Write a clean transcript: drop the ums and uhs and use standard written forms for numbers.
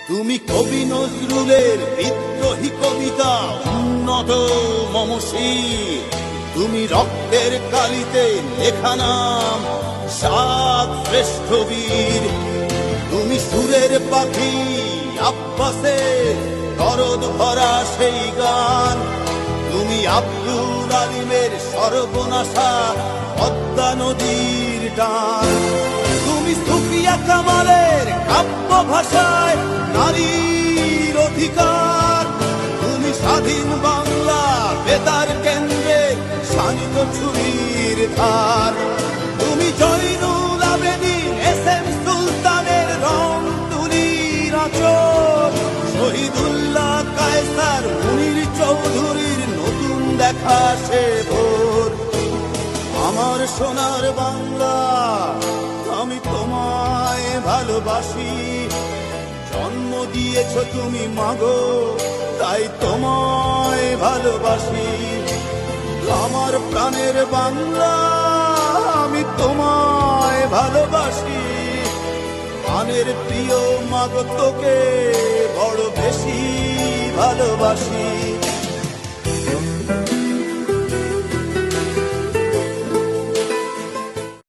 তুমি কবি নজরুলের বিদ্রোহী কবিতা উন্নত মমশীর, তুমি রক্তের কালিতে লেখা নাম সাত শ্রেষ্ঠ বীর। তুমি সুরের পাখি আব্বাসের দরদ ভরা সেই গান, তুমি আব্দুল আলিমের সর্বনাশা পদ্মা নদীর টান। তুমি সুফিয়া কামালের কাব্য ভাষায় নারীর অধিকার, তুমি স্বাধীন বাংলা বেতার কেন্দ্রে শানিত ছুরির ধার। তুমি জয়নুল আবেদীন এস.এম. সুলতানের রং তুলির আঁচল, শহীদুল্লাহ কায়সার মুনির চৌধুরীর নতুন দেখা সে ভোর। আমার সোনার বাংলা আমি তোমায় ভালোবাসি, জন্ম দিয়েছ তুমি মাগো তাই তোমায় ভালোবাসি। আমার প্রাণের বাংলা আমি তোমায় ভালোবাসি, প্রাণের প্রিয় মাগো তোকে বড় বেশি ভালোবাসি।